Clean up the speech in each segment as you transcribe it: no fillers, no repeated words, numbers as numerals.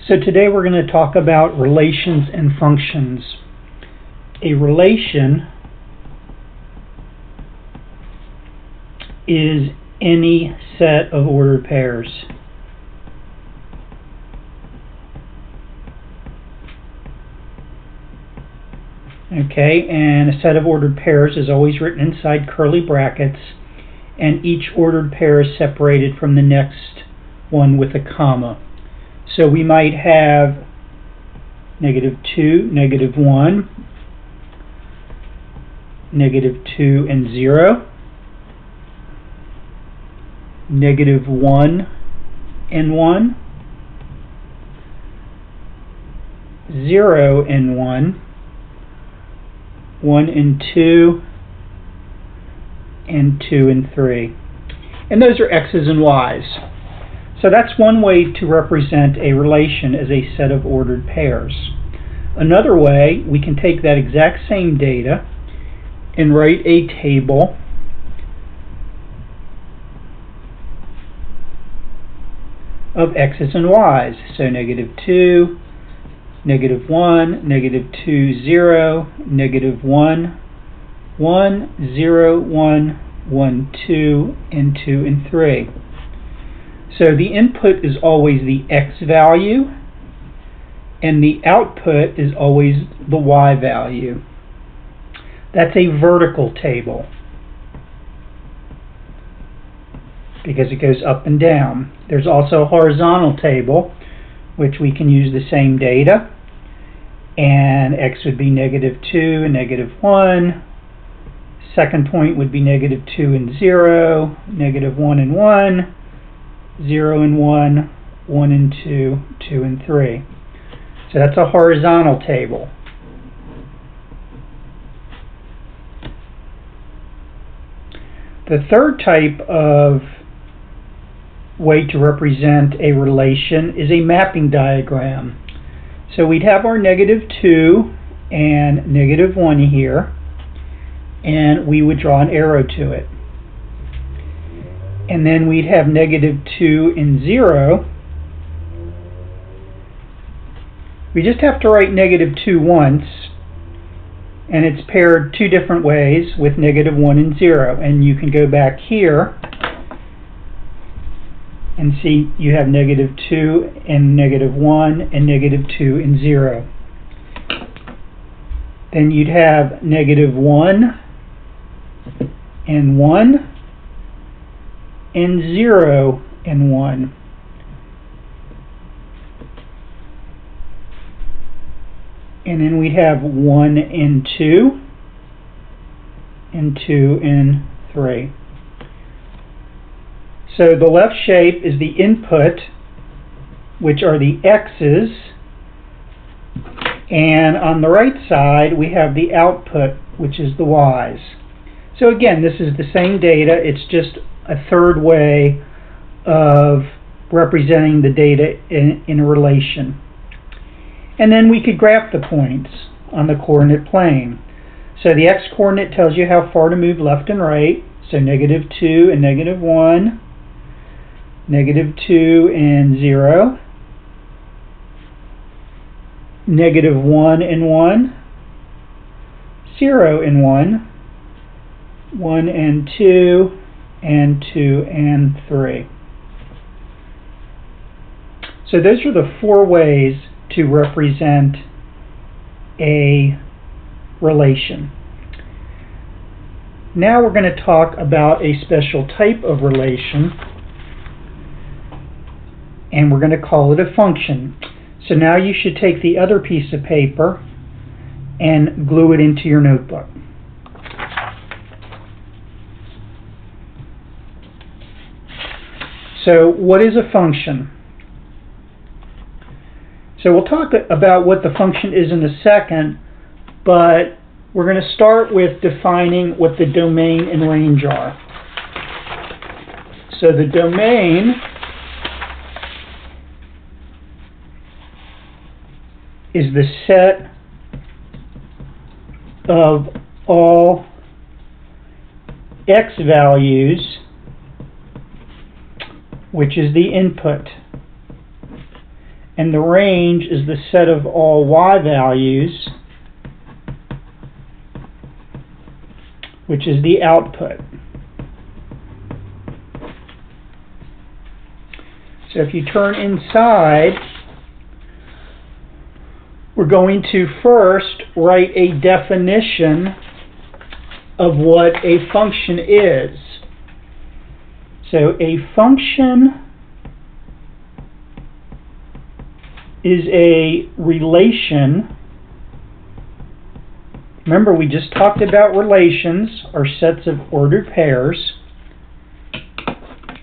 So today we're going to talk about relations and functions. A relation is any set of ordered pairs. Okay, and a set of ordered pairs is always written inside curly brackets, and each ordered pair is separated from the next one with a comma. So we might have -2, -1, -2 and 0, -1 and 1, 0 and 1, 1 and 2, and 2 and 3. And those are x's and y's. So that's one way to represent a relation as a set of ordered pairs. Another way, we can take that exact same data and write a table of x's and y's. So -2, -1, -2, 0, -1, 1, 0, 1, 1, 2, and 2 and 3. So the input is always the x value, and the output is always the y value. That's a vertical table because it goes up and down. There's also a horizontal table, which we can use the same data, and x would be -2 and -1. Second point would be -2 and 0, -1 and 1, 0 and 1, 1 and 2, 2 and 3. So that's a horizontal table. The third type of way to represent a relation is a mapping diagram. So we'd have our -2 and -1 here, and we would draw an arrow to it. And then we'd have -2 and 0. We just have to write -2 once, and it's paired two different ways with -1 and 0. And you can go back here and see you have -2 and -1 and -2 and 0. Then you'd have -1 and 1 and 0 and 1. And then we have 1 and 2 and 2 and 3. So the left shape is the input, which are the x's, and on the right side we have the output, which is the y's. So again, this is the same data, it's just a third way of representing the data in a relation. And then we could graph the points on the coordinate plane. So the x-coordinate tells you how far to move left and right, so -2 and -1, -2 and 0, -1 and 1, 0 and 1, 1 and 2, and 2 and 3. So those are the four ways to represent a relation. Now we're going to talk about a special type of relation, and we're going to call it a function. So now you should take the other piece of paper and glue it into your notebook. So what is a function? So we'll talk about what the function is in a second, but we're going to start with defining what the domain and range are. So the domain is the set of all x values, which is the input, and the range is the set of all y values, which is the output. So if you turn inside, we're going to first write a definition of what a function is. So a function is a relation. Remember, we just talked about relations, or sets of ordered pairs,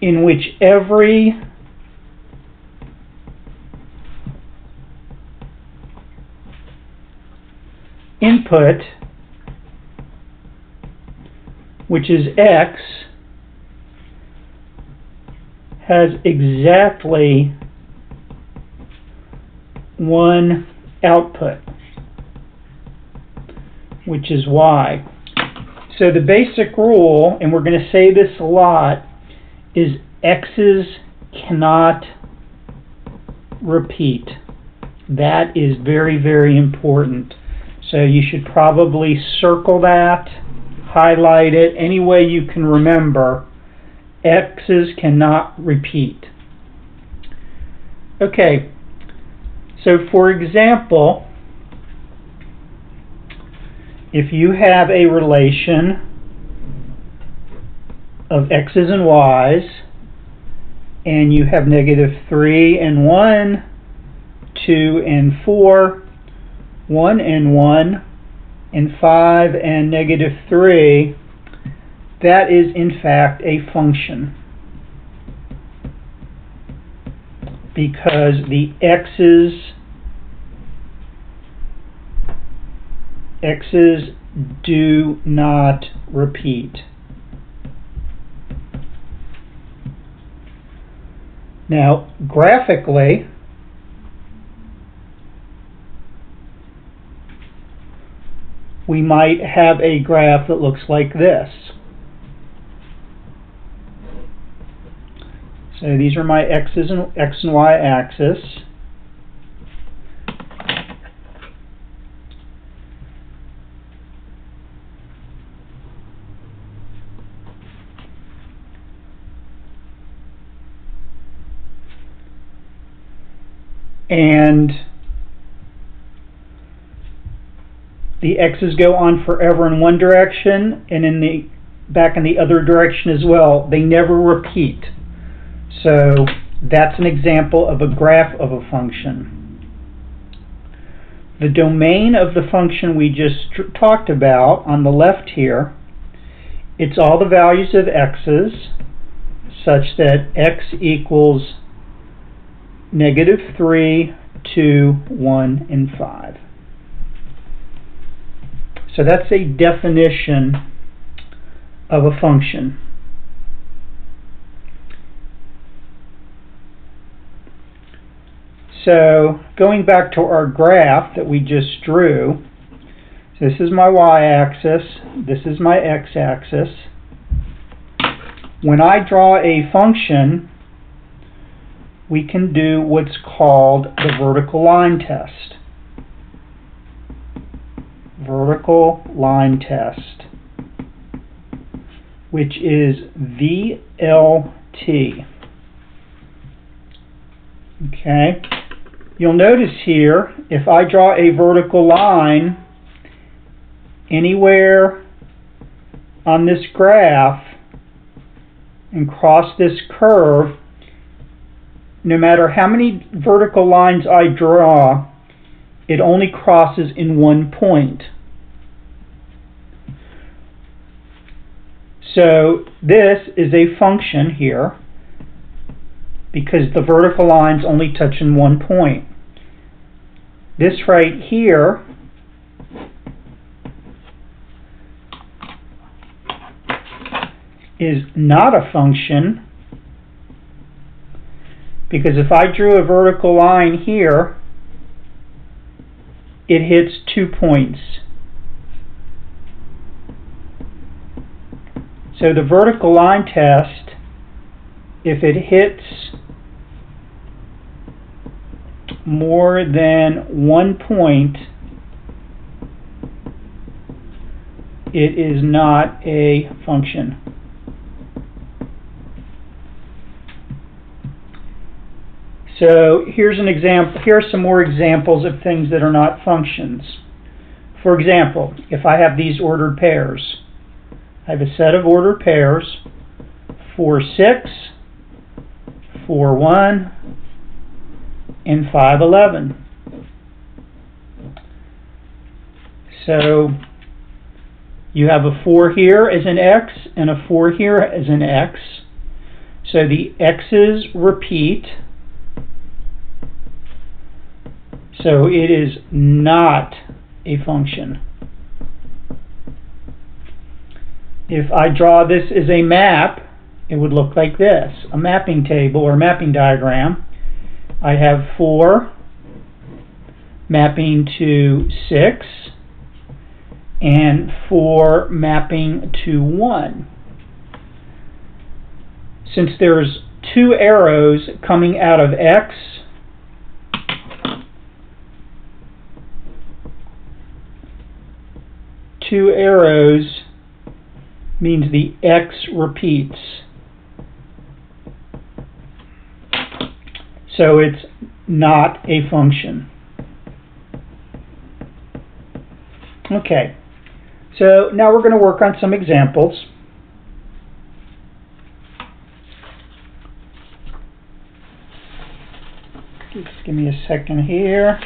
in which every input, which is x, has exactly one output, which is y. So the basic rule, and we're going to say this a lot, is x's cannot repeat. That is very, very important. So you should probably circle that, highlight it, any way you can remember. X's cannot repeat. Okay, so for example, if you have a relation of x's and y's, and you have -3 and 1, 2 and 4, 1 and 1, and 5 and -3, that is in fact a function, because the x's do not repeat. Now, graphically, we might have a graph that looks like this. So these are my x and y axis. And the x's go on forever in one direction, and back in the other direction as well. They never repeat. So that's an example of a graph of a function. The domain of the function we just talked about on the left here, it's all the values of x's, such that x equals -3, 2, 1, and 5. So that's a definition of a function. So going back to our graph that we just drew, so this is my y-axis, this is my x-axis. When I draw a function, we can do what's called the vertical line test. Vertical line test, which is VLT. Okay, you'll notice here, if I draw a vertical line anywhere on this graph and cross this curve, no matter how many vertical lines I draw, it only crosses in one point. So this is a function here, because the vertical lines only touch in one point. This right here is not a function, because if I drew a vertical line here, it hits 2 points. So the vertical line test, if it hits more than 1 point, it is not a function. So here's an example. Here are some more examples of things that are not functions. For example, if I have these ordered pairs, I have a set of ordered pairs, 4, 6, 4, 1, and 5, 11. So you have a 4 here as an x and a 4 here as an x. So the x's repeat. So it is not a function. If I draw this as a map, it would look like this, a mapping table or mapping diagram. I have 4 mapping to 6 and 4 mapping to 1. Since there's 2 arrows coming out of x, two arrows means the x repeats. So it's not a function. Okay, so now we're going to work on some examples. Just give me a second here.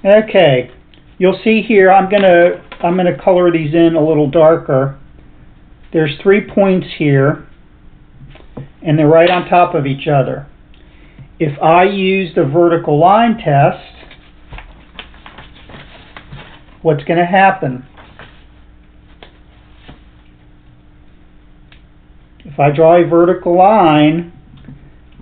Okay, you'll see here I'm gonna color these in a little darker. There's 3 points here, and they're right on top of each other. If I use the vertical line test, what's going to happen? If I draw a vertical line,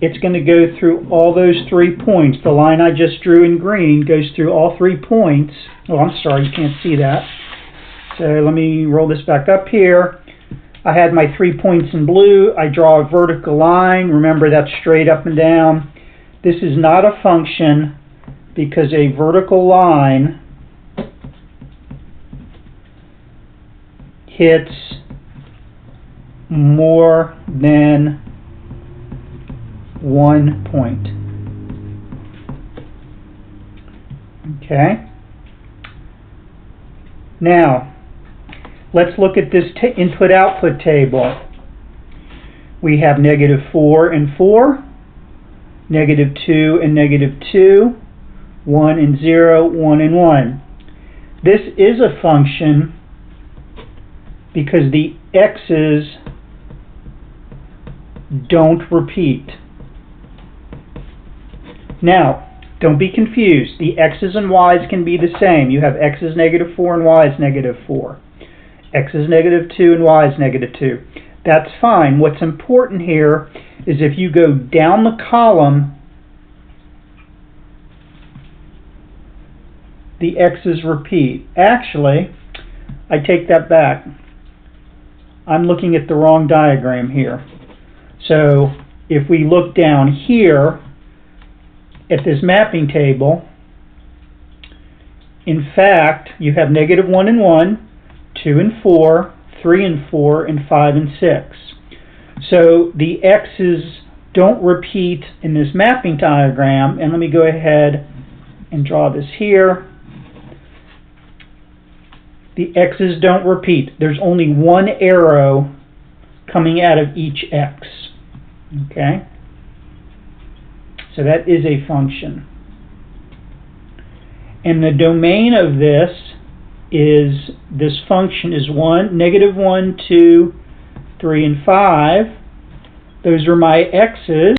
it's going to go through all those 3 points. The line I just drew in green goes through all 3 points. Oh, I'm sorry, you can't see that. So let me roll this back up here. I had my 3 points in blue. I draw a vertical line. Remember, that's straight up and down. This is not a function because a vertical line hits more than 1 point. Okay. Now, let's look at this input-output table. We have -4 and 4, -2 and -2, 1 and 0, 1 and 1. This is a function because the x's don't repeat. Now, don't be confused. The x's and y's can be the same. You have x's -4 and y's -4. X is -2 and y is -2. That's fine. What's important here is if you go down the column, the x's repeat. Actually, I take that back. I'm looking at the wrong diagram here. So if we look down here at this mapping table, in fact, you have -1 and 1, 2 and 4, 3 and 4, and 5 and 6. So the x's don't repeat in this mapping diagram, and let me go ahead and draw this here. The x's don't repeat. There's only one arrow coming out of each x. Okay? So that is a function. And the domain of this function is -1, 2, 3, and 5. Those are my x's.